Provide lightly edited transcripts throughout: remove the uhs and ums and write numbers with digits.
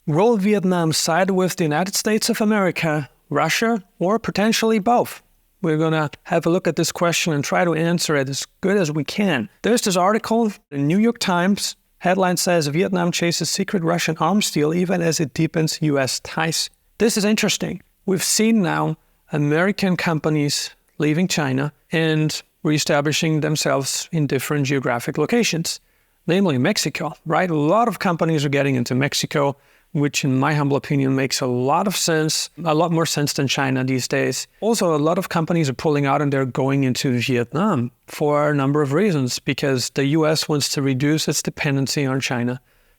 Will Vietnam side with the United States of America, Russia, or potentially both? We're going to have a look at this question and try to answer it as good as we can. There's this article in the New York Times. Headline says, Vietnam chases secret Russian arms deal even as it deepens U.S. ties. This is interesting. We've seen now American companies leaving China and reestablishing themselves in different geographic locations, namely Mexico, right? A lot of companies are getting into Mexico, which in my humble opinion makes a lot of sense, a lot more sense than China these days. Also, a lot of companies are pulling out and they're going into Vietnam for a number of reasons, because the US wants to reduce its dependency on China.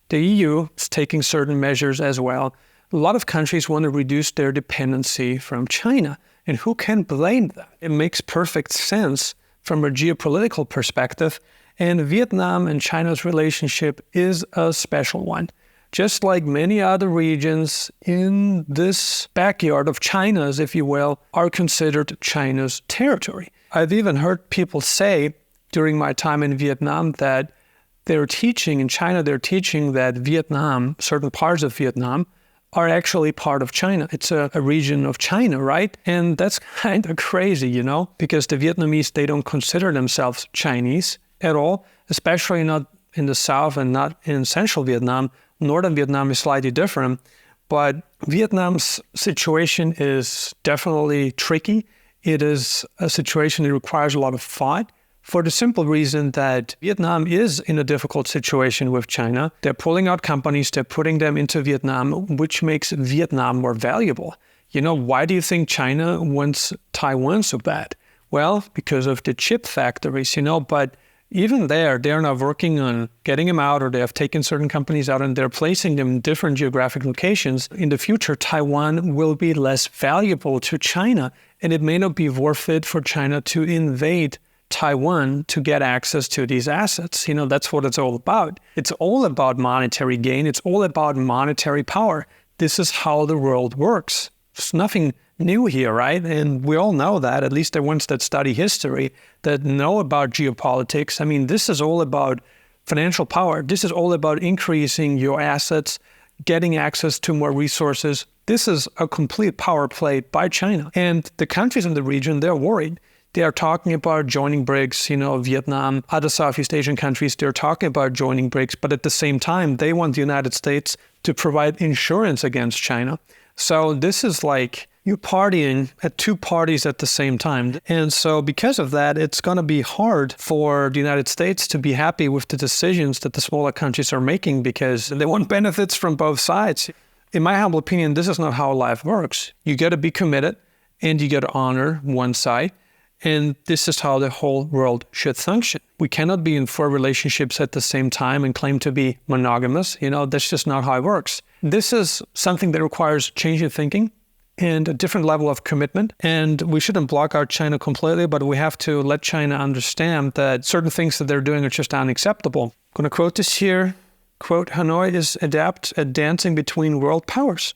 The EU is taking certain measures as well. A lot of countries want to reduce their dependency from China, and who can blame them? It makes perfect sense from a geopolitical perspective, and Vietnam and China's relationship is a special one. Just like many other regions in this backyard of China's, if you will, are considered China's territory. I've even heard people say during my time in Vietnam that they're teaching that Vietnam, certain parts of Vietnam, are actually part of China. It's a region of China, right? And that's kind of crazy, because the Vietnamese, they don't consider themselves Chinese at all, especially not in the south and not in central Vietnam. Northern Vietnam is slightly different, but Vietnam's situation is definitely tricky. It is a situation that requires a lot of thought for the simple reason that Vietnam is in a difficult situation with China. They're pulling out companies, they're putting them into Vietnam, which makes Vietnam more valuable. Why do you think China wants Taiwan so bad? Well, because of the chip factories, but even they're now working on getting them out, or they have taken certain companies out and they're placing them in different geographic locations. In the future, Taiwan will be less valuable to China, and it may not be worth it for China to invade Taiwan to get access to these assets. That's what it's all about. It's all about monetary gain. It's all about monetary power. This is how the world works. There's nothing new here, right? And we all know that, at least the ones that study history, that know about geopolitics. I mean, this is all about financial power. This is all about increasing your assets, getting access to more resources. This is a complete power play by China. And the countries in the region, they're worried. They are talking about joining BRICS, Vietnam, other Southeast Asian countries, they're talking about joining BRICS, but at the same time, they want the United States to provide insurance against China. So this is like you partying at two parties at the same time. And so because of that, it's going to be hard for the United States to be happy with the decisions that the smaller countries are making, because they want benefits from both sides. In my humble opinion, this is not how life works. You got to be committed and you got to honor one side. And this is how the whole world should function. We cannot be in 4 relationships at the same time and claim to be monogamous. That's just not how it works. This is something that requires change in thinking and a different level of commitment. And we shouldn't block out China completely, but we have to let China understand that certain things that they're doing are just unacceptable. I'm going to quote this here. Quote, Hanoi is adept at dancing between world powers.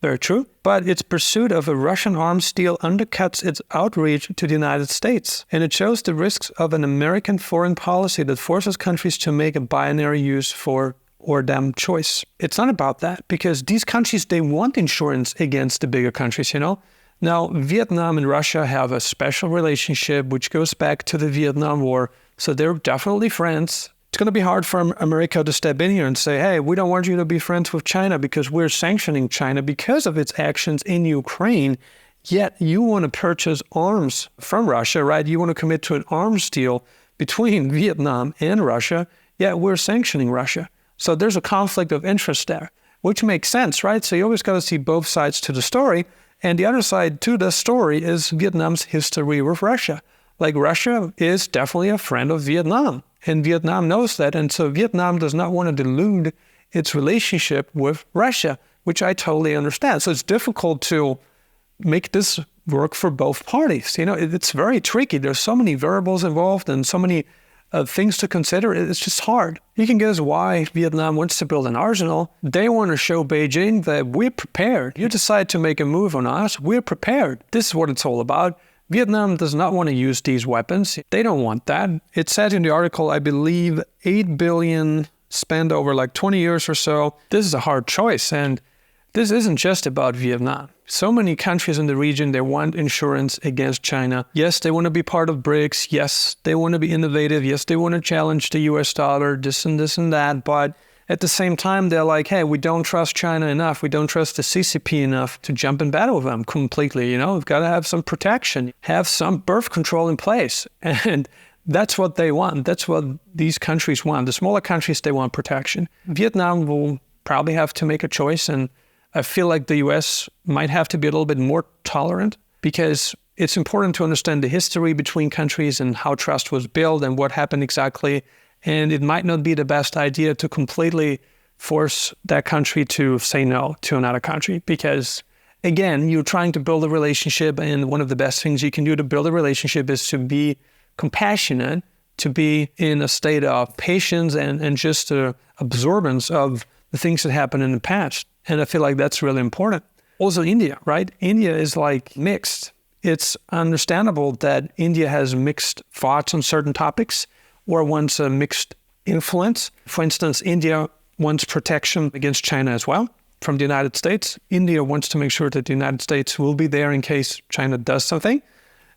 Very true. But its pursuit of a Russian arms deal undercuts its outreach to the United States. And it shows the risks of an American foreign policy that forces countries to make a binary use for or them choice. It's not about that, because these countries, they want insurance against the bigger countries, Now, Vietnam and Russia have a special relationship which goes back to the Vietnam War. So they're definitely friends. It's going to be hard for America to step in here and say, hey, we don't want you to be friends with China because we're sanctioning China because of its actions in Ukraine. Yet you want to purchase arms from Russia, right? You want to commit to an arms deal between Vietnam and Russia. Yet we're sanctioning Russia. So there's a conflict of interest there, which makes sense, right? So you always got to see both sides to the story. And the other side to the story is Vietnam's history with Russia. Like, Russia is definitely a friend of Vietnam. And Vietnam knows that. And so Vietnam does not want to dilute its relationship with Russia, which I totally understand. So it's difficult to make this work for both parties. It's very tricky. There's so many variables involved and so many things to consider. It's just hard. You can guess why Vietnam wants to build an arsenal. They want to show Beijing that we're prepared. You decide to make a move on us, we're prepared. This is what it's all about. Vietnam does not want to use these weapons. They don't want that. It said in the article, I believe, $8 billion spend over like 20 years or so, this is a hard choice. And this isn't just about Vietnam. So many countries in the region, they want insurance against China. Yes, they want to be part of BRICS. Yes, they want to be innovative. Yes, they want to challenge the US dollar, this and that. But at the same time, they're like, hey, we don't trust China enough. We don't trust the CCP enough to jump in battle with them completely. We've got to have some protection, have some birth control in place. And that's what they want. That's what these countries want. The smaller countries, they want protection. Vietnam will probably have to make a choice, and I feel like the US might have to be a little bit more tolerant, because it's important to understand the history between countries and how trust was built and what happened exactly. And it might not be the best idea to completely force that country to say no to another country, because again, you're trying to build a relationship, and one of the best things you can do to build a relationship is to be compassionate, to be in a state of patience and just absorbance of the things that happened in the past. And I feel like that's really important. Also India, right? India is like mixed. It's understandable that India has mixed thoughts on certain topics or wants a mixed influence. For instance, India wants protection against China as well from the United States. India wants to make sure that the United States will be there in case China does something.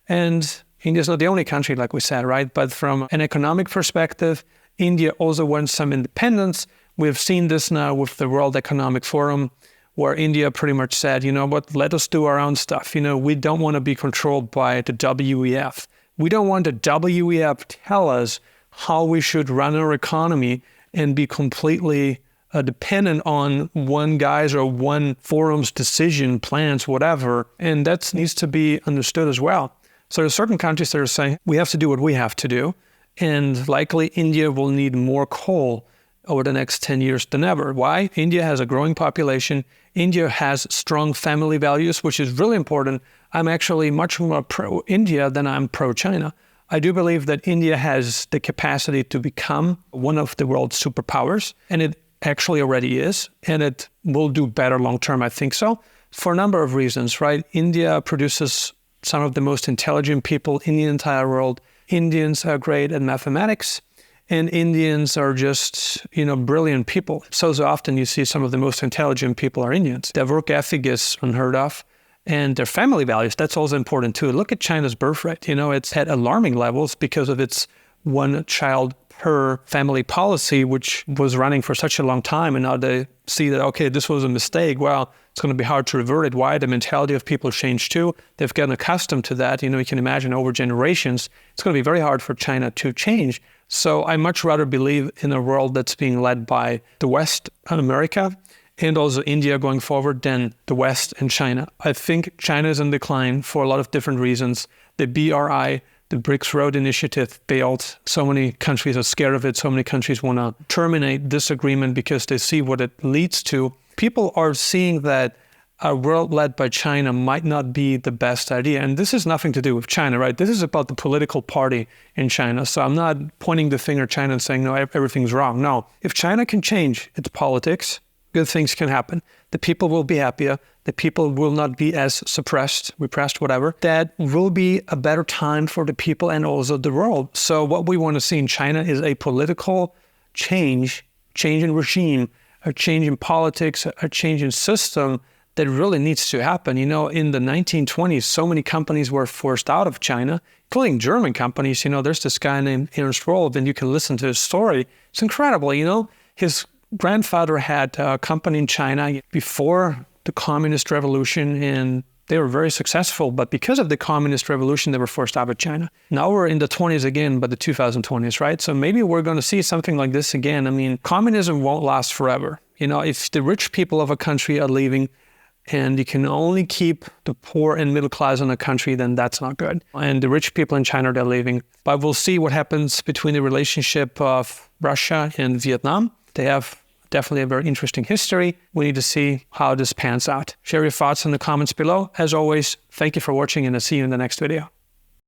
And India is not the only country, like we said, right? But from an economic perspective, India also wants some independence. We've seen this now with the World Economic Forum, where India pretty much said, you know what, let us do our own stuff. We don't want to be controlled by the WEF. We don't want the WEF tell us how we should run our economy and be completely dependent on one guy's or one forum's decision, plans, whatever. And that needs to be understood as well. So there's certain countries that are saying, we have to do what we have to do. And likely India will need more coal over the next 10 years than ever. Why? India has a growing population. India has strong family values, which is really important. I'm actually much more pro-India than I'm pro-China. I do believe that India has the capacity to become one of the world's superpowers, and it actually already is, and it will do better long-term, I think so, for a number of reasons, right? India produces some of the most intelligent people in the entire world. Indians are great at mathematics, and Indians are just, brilliant people. So often you see some of the most intelligent people are Indians. Their work ethic is unheard of. And their family values, that's also important too. Look at China's birth rate. It's at alarming levels because of its one child per family policy, which was running for such a long time. And now they see that, okay, this was a mistake. Well, it's going to be hard to revert it. Why? The mentality of people changed too. They've gotten accustomed to that. You can imagine over generations, it's going to be very hard for China to change. So I much rather believe in a world that's being led by the West and America, and also India going forward, than the West and China. I think China is in decline for a lot of different reasons. The BRI, the BRICS Road Initiative, failed. So many countries are scared of it. So many countries want to terminate this agreement because they see what it leads to. People are seeing that a world led by China might not be the best idea. And this has nothing to do with China, right? This is about the political party in China. So I'm not pointing the finger at China and saying, no, everything's wrong. No, if China can change its politics, good things can happen. The people will be happier. The people will not be as suppressed, repressed, whatever. That will be a better time for the people and also the world. So what we want to see in China is a political change in regime, a change in politics, a change in system that really needs to happen. In the 1920s, so many companies were forced out of China, including German companies. There's this guy named Ernst Röhm, and you can listen to his story. It's incredible. His grandfather had a company in China before the Communist Revolution, and they were very successful. But because of the Communist Revolution, they were forced out of China. Now we're in the 20s again, but the 2020s, right? So maybe we're going to see something like this again. I mean, communism won't last forever. If the rich people of a country are leaving and you can only keep the poor and middle class in a country, then that's not good. And the rich people in China, they're leaving. But we'll see what happens between the relationship of Russia and Vietnam. They have definitely a very interesting history. We need to see how this pans out. Share your thoughts in the comments below. As always, thank you for watching, and I'll see you in the next video.